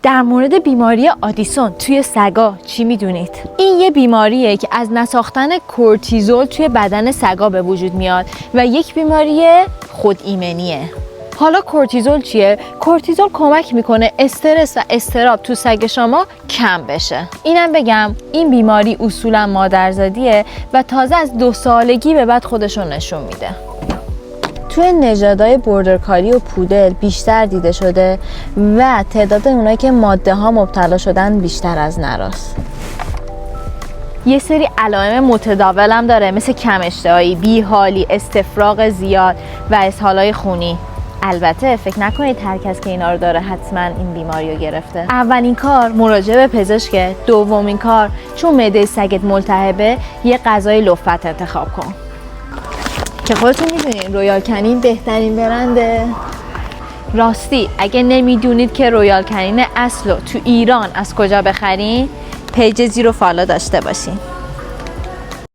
در مورد بیماری آدیسون توی سگا چی میدونید؟ این یه بیماریه که از نساختن کورتیزول توی بدن سگا به وجود میاد و یک بیماری خود ایمنیه. حالا کورتیزول چیه؟ کورتیزول کمک میکنه استرس و اضطراب تو سگ شما کم بشه. اینم بگم این بیماری اصولا مادرزادیه و تازه از 2 سالگی به بعد خودشون نشون میده. توی نژادهای بوردرکاری و پودل بیشتر دیده شده و تعداد اونایی که ماده ها مبتلا شدن بیشتر از نراست. یه سری علائم متداول هم داره، مثل کم اشتهایی، بیحالی، استفراغ زیاد و اسهالای خونی. البته فکر نکنید هر کس که اینا رو داره حتما این بیماری رو گرفته. اولین کار مراجعه به پزشکه. دومین کار چون معده سگت ملتهبه یه غذای لفت انتخاب کن. که خودتون میدونین رویال کنین بهترین برنده. راستی اگه نمیدونید که رویال کنین اصل رو تو ایران از کجا بخرین، پیج زیرو فالو داشته باشین.